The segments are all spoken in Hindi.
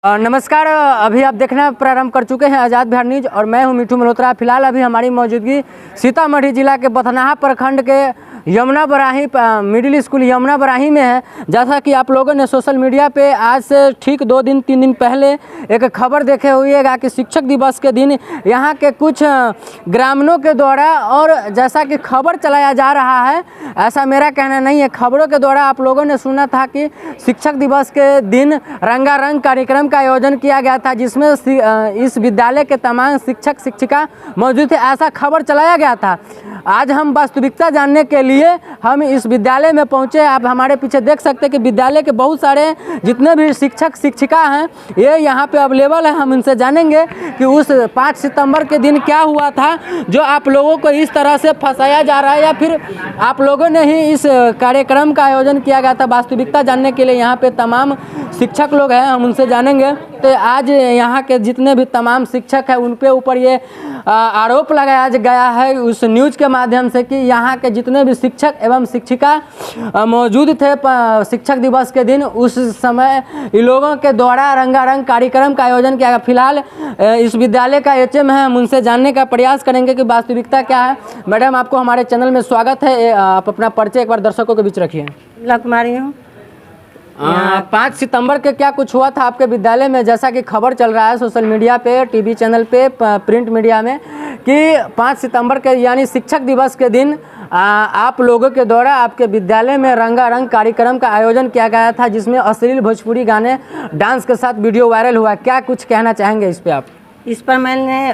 नमस्कार। अभी आप देखना प्रारंभ कर चुके हैं आज़ाद बिहार न्यूज़ और मैं हूं मिठू मल्होत्रा। फिलहाल अभी हमारी मौजूदगी सीतामढ़ी जिला के बथनाहा प्रखंड के यमुना बराही मिडिल स्कूल यमुना बराही में है। जैसा कि आप लोगों ने सोशल मीडिया पे आज से ठीक 2-3 दिन पहले एक खबर देखे होइएगा कि शिक्षक दिवस के दिन यहाँ के कुछ ग्रामीणों के द्वारा, और जैसा कि खबर चलाया जा रहा है, ऐसा मेरा कहना नहीं है, खबरों के द्वारा आप लोगों ने सुना था कि शिक्षक दिवस के दिन रंगारंग कार्यक्रम का आयोजन किया गया था, जिसमें इस विद्यालय के तमाम शिक्षक शिक्षिका मौजूद थे, ऐसा खबर चलाया गया था। आज हम वास्तविकता जानने के लिए हम इस विद्यालय में पहुंचे। आप हमारे पीछे देख सकते हैं कि विद्यालय के बहुत सारे जितने भी शिक्षक शिक्षिका हैं ये यहाँ पे अवेलेबल है। हम इनसे जानेंगे कि उस 5 सितंबर के दिन क्या हुआ था जो आप लोगों को इस तरह से फंसाया जा रहा है, या फिर आप लोगों ने ही इस कार्यक्रम का आयोजन किया गया था। वास्तविकता जानने के लिए यहाँ पे तमाम शिक्षक लोग हैं, हम उनसे जानेंगे। तो आज यहाँ के जितने भी तमाम शिक्षक हैं उन पे ऊपर ये आरोप लगाया गया है उस न्यूज़ के माध्यम से कि यहाँ के जितने भी शिक्षक एवं शिक्षिका मौजूद थे शिक्षक दिवस के दिन, उस समय इन लोगों के द्वारा रंगारंग कार्यक्रम का आयोजन किया गया। फिलहाल इस विद्यालय का एचएम है, हम उनसे जानने का प्रयास करेंगे कि वास्तविकता क्या है। मैडम, आपको हमारे चैनल में स्वागत है। आप अपना परिचय एक बार दर्शकों के बीच रखिए। कुमारी हूँ। 5 सितंबर के क्या कुछ हुआ था आपके विद्यालय में? जैसा कि खबर चल रहा है सोशल मीडिया पे, टीवी चैनल पे, प्रिंट मीडिया में कि 5 सितंबर के यानी शिक्षक दिवस के दिन आप लोगों के द्वारा आपके विद्यालय में रंगारंग कार्यक्रम का आयोजन किया गया था, जिसमें अश्लील भोजपुरी गाने डांस के साथ वीडियो वायरल हुआ। क्या कुछ कहना चाहेंगे इस पे आप? इस पर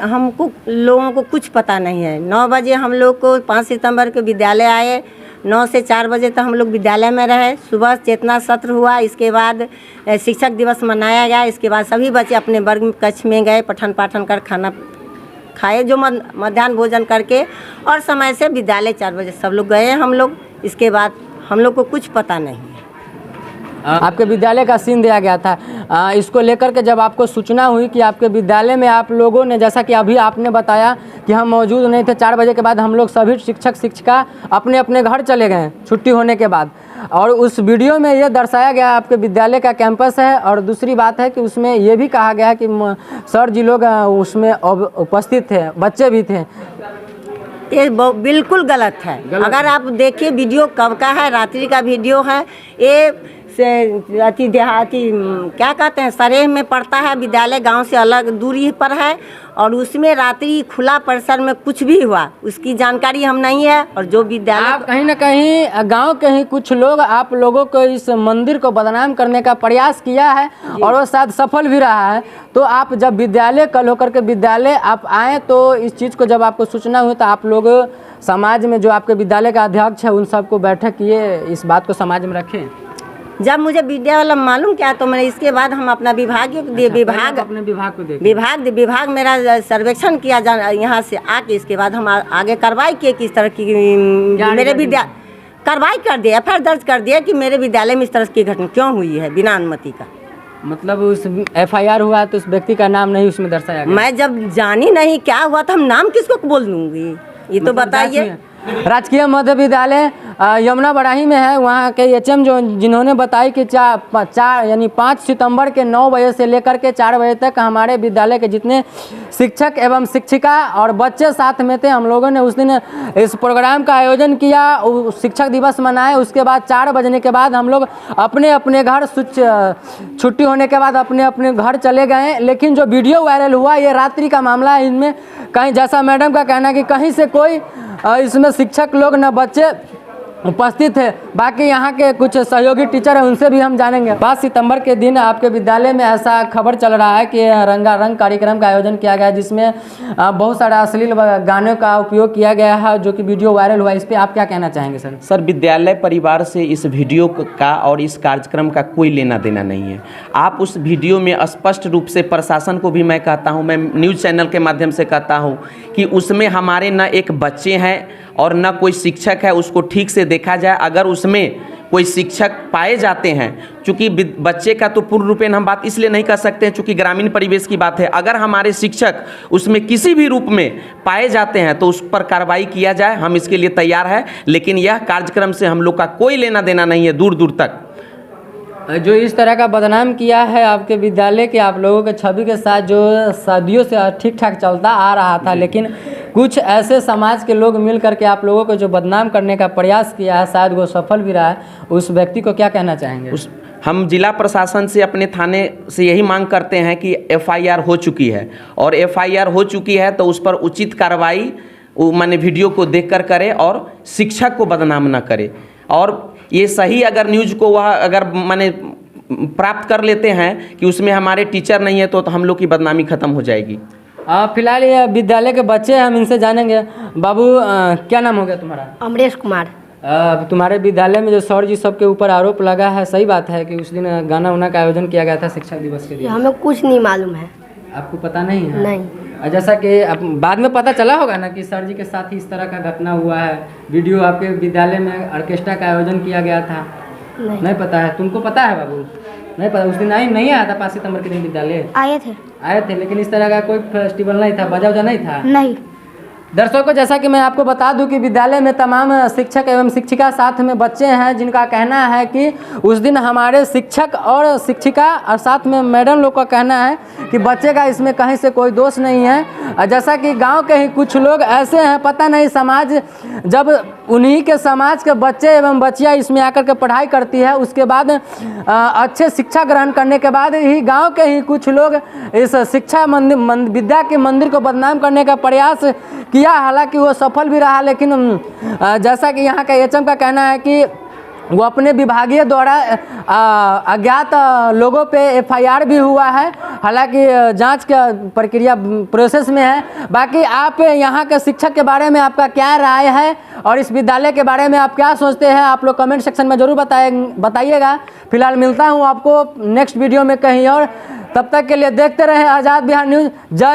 हमको लोगों को कुछ पता नहीं है। 9 बजे हम लोग को 5 सितंबर के विद्यालय आए, 9 से 4 बजे तक हम लोग विद्यालय में रहे। सुबह चेतना सत्र हुआ, इसके बाद शिक्षक दिवस मनाया गया। इसके बाद सभी बच्चे अपने वर्ग कक्ष में गए, पठन पाठन कर खाना खाए, जो मध्याह्न भोजन करके, और समय से विद्यालय 4 बजे सब लोग गए हम लोग। इसके बाद हम लोग को कुछ पता नहीं है। आपके विद्यालय का सीन दिया गया था। इसको लेकर के जब आपको सूचना हुई कि आपके विद्यालय में आप लोगों ने, जैसा कि अभी आपने बताया कि हम मौजूद नहीं थे, 4 बजे के बाद हम लोग सभी शिक्षक शिक्षिका अपने अपने घर चले गए छुट्टी होने के बाद, और उस वीडियो में ये दर्शाया गया आपके विद्यालय का कैंपस है। और दूसरी बात है कि उसमें ये भी कहा गया है कि सर जी लोग उसमें उपस्थित थे, बच्चे भी थे। ये बिल्कुल गलत है। अगर आप देखिए वीडियो कब का है, रात्रि का वीडियो है। ये से अति देहाती क्या कहते हैं, सरेह में पड़ता है, विद्यालय गांव से अलग दूरी पर है, और उसमें रात्रि खुला परिसर में कुछ भी हुआ उसकी जानकारी हम नहीं है। और जो विद्यालय आप कहीं ना कहीं गांव के ही कुछ लोग आप लोगों को इस मंदिर को बदनाम करने का प्रयास किया है और वो शायद सफल भी रहा है। तो आप जब विद्यालय कल होकर के विद्यालय आप आए, तो इस चीज़ को जब आपको सूचना हुई तो आप लोग समाज में जो आपके विद्यालय का अध्यक्ष है उन सबको बैठक किए, इस बात को समाज में रखें। जब मुझे मीडिया वाला मालूम क्या, तो मैंने इसके बाद हम अपना विभाग अपने विभाग को देखें। विभाग मेरा सर्वेक्षण किया यहाँ से आके, इसके बाद हम आगे कार्रवाई किए किस तरह की मेरे विद्यालय कार्रवाई कर दिया, FIR दर्ज कर दिया कि मेरे विद्यालय में इस तरह की घटना क्यों हुई है बिना अनुमति का। मतलब उस FIR हुआ तो उस व्यक्ति का नाम नहीं उसमें दर्शाया गया। मैं जब जानी नहीं क्या हुआ तो हम नाम किसको बोल दूंगी, ये तो बताइए। राजकीय मध्य विद्यालय यमुना बराही में है। वहाँ के एचएम जिन्होंने बताई कि 5 सितंबर के 9 बजे से लेकर के 4 बजे तक हमारे विद्यालय के जितने शिक्षक एवं शिक्षिका और बच्चे साथ में थे, हम लोगों ने उस दिन इस प्रोग्राम का आयोजन किया, शिक्षक दिवस मनाए। उसके बाद 4 बजने के बाद हम लोग अपने अपने घर छुट्टी होने के बाद अपने अपने घर चले गए। लेकिन जो वीडियो वायरल हुआ ये रात्रि का मामला है। इनमें कहीं, जैसा मैडम का कहना है कि कहीं से कोई इसमें शिक्षक लोग न बच्चे उपस्थित है। बाकी यहाँ के कुछ सहयोगी टीचर हैं, उनसे भी हम जानेंगे। 5 सितंबर के दिन आपके विद्यालय में ऐसा खबर चल रहा है कि रंगारंग कार्यक्रम का आयोजन किया गया, जिसमें बहुत सारा अश्लील गानों का उपयोग किया गया है, जो कि वीडियो वायरल हुआ। इस पर आप क्या कहना चाहेंगे सर? सर, विद्यालय परिवार से इस वीडियो का और इस कार्यक्रम का कोई लेना देना नहीं है। आप उस वीडियो में स्पष्ट रूप से, प्रशासन को भी मैं कहता हूँ, मैं न्यूज़ चैनल के माध्यम से कहता हूँ कि उसमें हमारे न एक बच्चे हैं और न कोई शिक्षक है। उसको ठीक से देखा जाए। अगर उसमें कोई शिक्षक पाए जाते हैं, चूँकि बच्चे का तो पूर्ण रूपेण हम बात इसलिए नहीं कर सकते हैं चूँकि ग्रामीण परिवेश की बात है, अगर हमारे शिक्षक उसमें किसी भी रूप में पाए जाते हैं तो उस पर कार्रवाई किया जाए, हम इसके लिए तैयार हैं। लेकिन यह कार्यक्रम से हम लोग का कोई लेना देना नहीं है दूर दूर तक। जो इस तरह का बदनाम किया है आपके विद्यालय के आप लोगों के छवि के साथ, जो सदियों से ठीक ठाक चलता आ रहा था, लेकिन कुछ ऐसे समाज के लोग मिल करके आप लोगों को जो बदनाम करने का प्रयास किया है, शायद वो सफल भी रहा है, उस व्यक्ति को क्या कहना चाहेंगे? हम जिला प्रशासन से अपने थाने से यही मांग करते हैं कि FIR हो चुकी है, और FIR हो चुकी है तो उस पर उचित कार्रवाई माने वीडियो को देखकर करे और शिक्षक को बदनाम न करे। और ये सही अगर न्यूज़ को वह अगर माने प्राप्त कर लेते हैं कि उसमें हमारे टीचर नहीं है तो हम लोग की बदनामी खत्म हो जाएगी। फिलहाल ये विद्यालय के बच्चे हैं, हम इनसे जानेंगे। बाबू क्या नाम हो गया तुम्हारा? अमरेश कुमार। तुम्हारे विद्यालय में जो सर जी सबके ऊपर आरोप लगा है, सही बात है कि उस दिन गाना उना का आयोजन किया गया था शिक्षक दिवस के दिन? हमें कुछ नहीं मालूम है। आपको पता नहीं है? नहीं। जैसा कि अब बाद में पता चला होगा ना कि सर जी के साथ ही इस तरह का घटना हुआ है, वीडियो आपके विद्यालय में ऑर्केस्ट्रा का आयोजन किया गया था? नहीं पता है? तुमको पता है बाबू? नहीं पता? उस दिन नहीं आया था 5 सितंबर के दिन विद्यालय? आए थे, लेकिन इस तरह का कोई फेस्टिवल नहीं था, बजा नहीं था? नहीं। दर्शकों, जैसा कि मैं आपको बता दूं कि विद्यालय में तमाम शिक्षक एवं शिक्षिका साथ में बच्चे हैं, जिनका कहना है कि उस दिन हमारे शिक्षक और शिक्षिका और साथ में मैडम लोग का कहना है कि बच्चे का इसमें कहीं से कोई दोष नहीं है। जैसा कि गांव के ही कुछ लोग ऐसे हैं, पता नहीं समाज जब उन्हीं के समाज के बच्चे एवं बच्चियाँ इसमें आकर के पढ़ाई करती है, उसके बाद अच्छे शिक्षा ग्रहण करने के बाद ही गाँव के ही कुछ लोग इस शिक्षा विद्या के मंदिर को बदनाम करने का प्रयास किया, हालांकि वो सफल भी रहा। लेकिन जैसा कि यहाँ का HM का कहना है कि वो अपने विभागीय द्वारा अज्ञात लोगों पे FIR भी हुआ है, हालांकि जांच का प्रक्रिया प्रोसेस में है। बाकी आप यहाँ के शिक्षक के बारे में आपका क्या राय है और इस विद्यालय के बारे में आप क्या सोचते हैं, आप लोग कमेंट सेक्शन में ज़रूर बताइएगा। फिलहाल मिलता हूँ आपको नेक्स्ट वीडियो में कहीं और, तब तक के लिए देखते रहें आज़ाद बिहार न्यूज़। जय